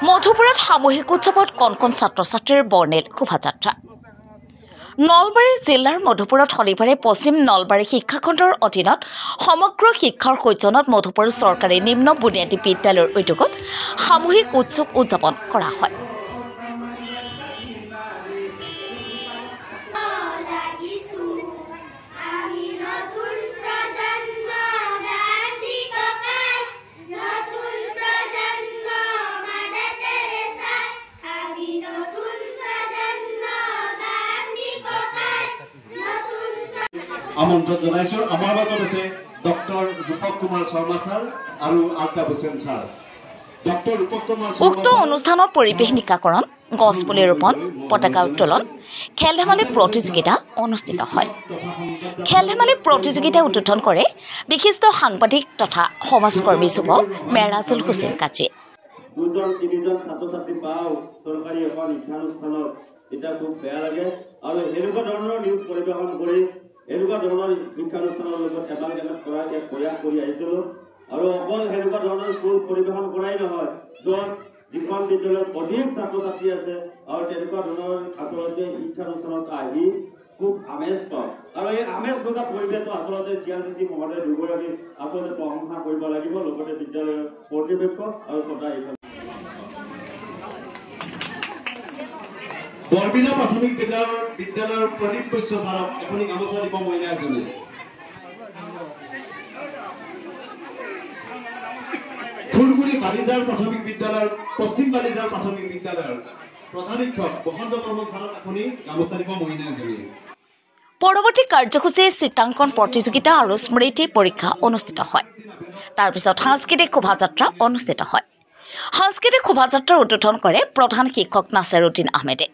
মধুপুৰত সামূহিক উৎসৱত কণ ছাত্ৰ ছাত্ৰীৰ বৰ্ণিল শোভাযাত্ৰা। নলবাৰী জিলাৰ মধুপুৰত শনিবাৰে পশ্চিম নলবাৰী শিক্ষাখণ্ডৰ অধীনত সমগ্ৰ শিক্ষাৰ সৌজন্যত মধুপুৰ চৰকাৰী নিম্ন বুনিয়াদী বিদ্যালয়ৰ উদ্যোগত সামূহিক উৎসৱ উদযাপন কৰা হয়। আমন্ত্রণ জানাইছো আমার মাজত আছে ডক্টর রূপক কুমার শর্মা স্যার আর আলতাফ হোসেন স্যার। ডক্টর রূপক কুমার উক্ত অনুষ্ঠানত পৰিৱেশ নিকাকৰণ, গছপুলি ৰোপণ, পতাকা উত্তোলন, খেল ধেমালি প্ৰতিযোগিতা অনুষ্ঠিত হয়। খেল ধেমালি প্ৰতিযোগিতা উদ্বোধন কৰে বিশিষ্ট সাংবাদিক তথা সমাজকৰ্মী যুৱক মেৰাজুল হুছেইন কাজীয়ে। দুজন তিনিজন ছাত্ৰ ছাত্ৰী পাও চৰকাৰী এখন শিক্ষানুষ্ঠানত এটা খুব বেয়া লাগে আৰু এনেকুৱা ধৰণৰ নিউজ পৰিৱেশন কৰি এনেকুৱা ধৰণৰ শিক্ষানুষ্ঠানৰ লগত এবাৰ কৰা প্ৰয়াস কৰি আহিছিলোঁ। আৰু অকল এনেকুৱা ধৰণৰ স্কুল পৰিৱেশন কৰাই নহয়, য'ত যিখন বিদ্যালয়ত অধিক ছাত্ৰ ছাত্ৰী আছে আৰু তেনেকুৱা ধৰণৰ আচলতে শিক্ষানুষ্ঠানত আহি খুব আমেজ পাওঁ। আৰু এই আমেজ লগা পৰিৱেশটো আচলতে CRCC মহোদয় দুগৰাকী আচলতে প্ৰশংসা কৰিব লাগিব, লগতে বিদ্যালয়ৰ কৰ্তৃপক্ষ আৰু সদায় বৰবিনা প্ৰাথমিক বিদ্যালয়ৰ প্ৰদীপ বৈশ্য ছাৰক এখনি গামোচা দিব মইনা এজনী। ফুলগুৰি বালিজাৰ প্ৰাথমিক বিদ্যালয়ৰ পশ্চিম বালিজাৰ প্ৰাথমিক বিদ্যালয়ৰ প্ৰধান শিক্ষক বসন্ত বৰ্মন ছাৰক এখনি গামোচা দিব মইনা এজনী। পৰৱৰ্তী কাৰ্যসূচীৰ চিত্ৰাংকন প্ৰতিযোগিতা আৰু স্মৃতি পৰীক্ষা অনুষ্ঠিত হয়। তাৰ পিছত সাংস্কৃতিক শোভাযাত্ৰা অনুষ্ঠিত হয়। সাংস্কৃতিক শোভাযাত্ৰাৰ উদ্বোধন কৰে প্ৰধান শিক্ষক নাছিৰুদ্দিন আহমেদে।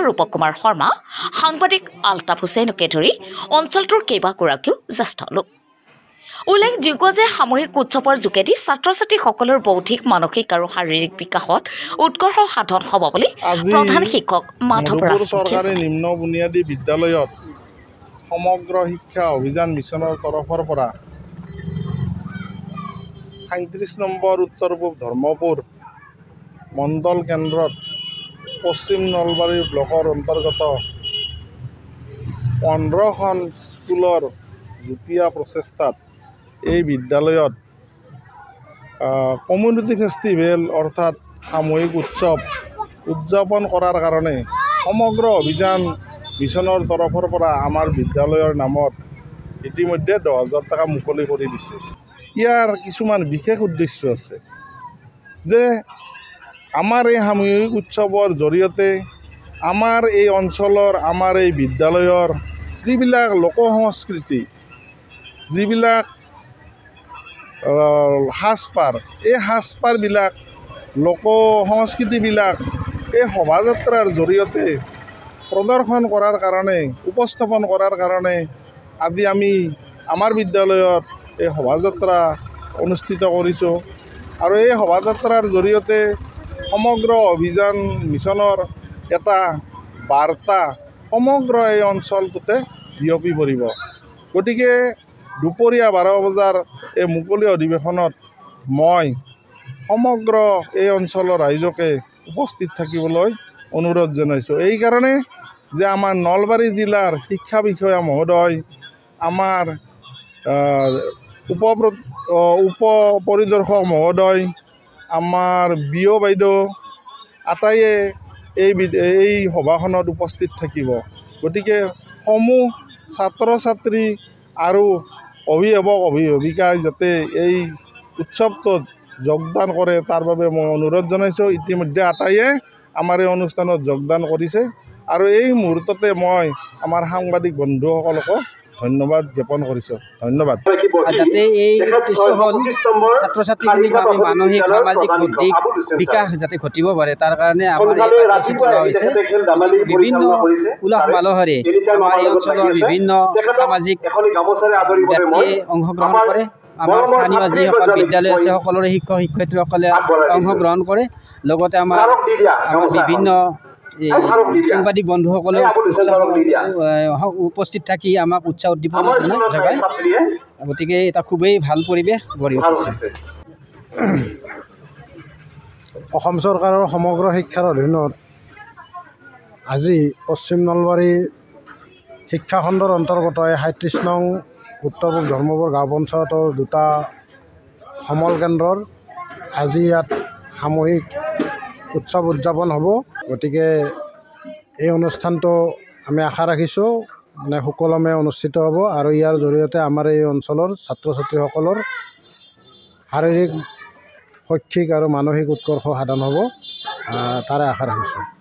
ৰূপক কুমাৰ শৰ্মা, সাংবাদিক আলতাফ হুছেইনকে ধৰি অঞ্চলটোৰ কেইবাগৰাকীও জ্যেষ্ঠ লোক। উল্লেখযোগ্য যে সামূহিক উৎসৱৰ যোগেদি ছাত্ৰ ছাত্ৰীসকলৰ বৌদ্ধিক, মানসিক আৰু শাৰীৰিক বিকাশত উৎকৰ্ষ সাধন হ'ব বুলি প্ৰধান শিক্ষক মাধৱ চৰকাৰী নিম্ন বুনিয়াদী বিদ্যালয়ত সমগ্ৰ শিক্ষা অভিযান মিছনৰ তৰফৰ পৰা ৩৭ নম্বৰ উত্তৰ পূব ধৰ্মপুৰ মণ্ডল কেন্দ্ৰত পশ্চিম নলবাৰী ব্লকৰ অন্তৰ্গত ১৫খন স্কুলৰ যুটীয়া প্ৰচেষ্টাত এই বিদ্যালয়ত কমিউনিটি ফেষ্টিভেল অৰ্থাৎ সামূহিক উৎসৱ উদযাপন কৰাৰ কাৰণে সমগ্ৰ অভিযান মিছনৰ তৰফৰ পৰা আমাৰ বিদ্যালয়ৰ নামত ইতিমধ্যে ১০,০০০ টকা মুকলি কৰি দিছে। ইয়াৰ কিছুমান বিশেষ উদ্দেশ্য আছে যে আমাৰ এই সামূহিক উৎসৱৰ জৰিয়তে আমাৰ এই অঞ্চলৰ, আমাৰ এই বিদ্যালয়ৰ যিবিলাক লোক সংস্কৃতি, যিবিলাক সাজপাৰ, এই সাজপাৰবিলাক, লোক সংস্কৃতিবিলাক এই শোভাযাত্ৰাৰ জৰিয়তে প্ৰদৰ্শন কৰাৰ কাৰণে, উপস্থাপন কৰাৰ কাৰণে আজি আমি আমাৰ বিদ্যালয়ত এই শোভাযাত্ৰা অনুষ্ঠিত কৰিছোঁ। আৰু এই শোভাযাত্ৰাৰ জৰিয়তে সমগ্ৰ অভিযান মিছনৰ এটা বাৰ্তা সমগ্ৰ এই অঞ্চলটোতে বিয়পি পৰিব। গতিকে দুপৰীয়া ১২ বজাৰ এই মুকলি অধিৱেশনত মই সমগ্ৰ এই অঞ্চলৰ ৰাইজকে উপস্থিত থাকিবলৈ অনুৰোধ জনাইছোঁ। এইকাৰণে যে আমাৰ নলবাৰী জিলাৰ শিক্ষা বিষয়া মহোদয়, আমাৰ উপ পৰিদৰ্শক মহোদয়, আমাৰ বিঅ' বাইদেউ আটাইয়ে এই সভাখনত উপস্থিত থাকিব। গতিকে সমূহ ছাত্ৰ ছাত্ৰী আৰু অভিভাৱক অভিভাৱিকাই যাতে এই উৎসৱটোত যোগদান কৰে তাৰ বাবে মই অনুৰোধ জনাইছোঁ। ইতিমধ্যে আটাইয়ে আমাৰ এই অনুষ্ঠানত যোগদান কৰিছে আৰু এই মুহূৰ্ততে মই আমাৰ সাংবাদিক বন্ধুসকলকো ধন্যবাদ জ্ঞাপন কৰিছোঁ। ধন্যবাদ। যাতে এই কৃষ্ণখন ছাত্ৰ ছাত্ৰীখিনিক আমি মানসিক সামাজিক বৌদ্ধিক বিকাশ যাতে ঘটিব পাৰে তাৰ কাৰণে আমাৰ এই কাৰ্যসূচী লোৱা হৈছে। বিভিন্ন উলাহ মালহেৰে আমাৰ এই অঞ্চলৰ বিভিন্ন সামাজিক ব্যক্তিয়ে অংশগ্ৰহণ কৰে। আমাৰ স্থানীয় যিসকল বিদ্যালয় আছে সকলোৰে শিক্ষক শিক্ষয়িত্ৰীসকলে অংশগ্ৰহণ কৰে। লগতে আমাৰ বিভিন্ন সাংবাদিক বন্ধুসকলে উপস্থিত থাকি আমাক উৎসাহ উদ্দীপনা জগায়। গতিকে এটা খুবেই ভাল পৰিৱেশ গঢ়ি উঠিছে। অসম চৰকাৰৰ সমগ্ৰ শিক্ষাৰ অধীনত আজি পশ্চিম নলবাৰী শিক্ষাখণ্ডৰ অন্তৰ্গত ৩৭ নং উত্তৰ পূব ধৰ্মপুৰ গাঁও পঞ্চায়তৰ 2টা সমল কেন্দ্ৰৰ আজি ইয়াত সামূহিক উৎসৱ উদযাপন হ'ব। গতিকে এই অনুষ্ঠানটো আমি আশা ৰাখিছোঁ মানে সুকলমে অনুষ্ঠিত হ'ব আৰু ইয়াৰ জৰিয়তে আমাৰ এই অঞ্চলৰ ছাত্ৰ ছাত্ৰীসকলৰ শাৰীৰিক শৈক্ষিক আৰু মানসিক উৎকৰ্ষ সাধন হ'ব তাৰে আশা ৰাখিছোঁ।